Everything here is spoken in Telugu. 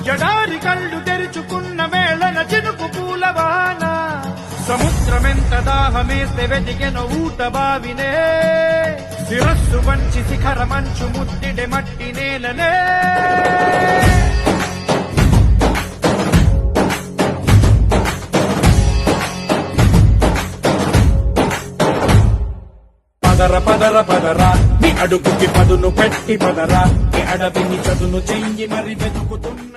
జడారి కళ్ళు తెరుచుకున్న వేళన చినుకు పూలవాన సముద్రమెంత దాహమేస్తే వెతికెన ఊట బావినే శిరస్సు వంచి శిఖర మంచు ముద్దిడె మట్టి నేలనే పదర పదర పదరా నీ అడుగుకి పదును పెట్టి పదరా నీ అడవిని చదును చెయ్యి మరి వెతుకుతున్న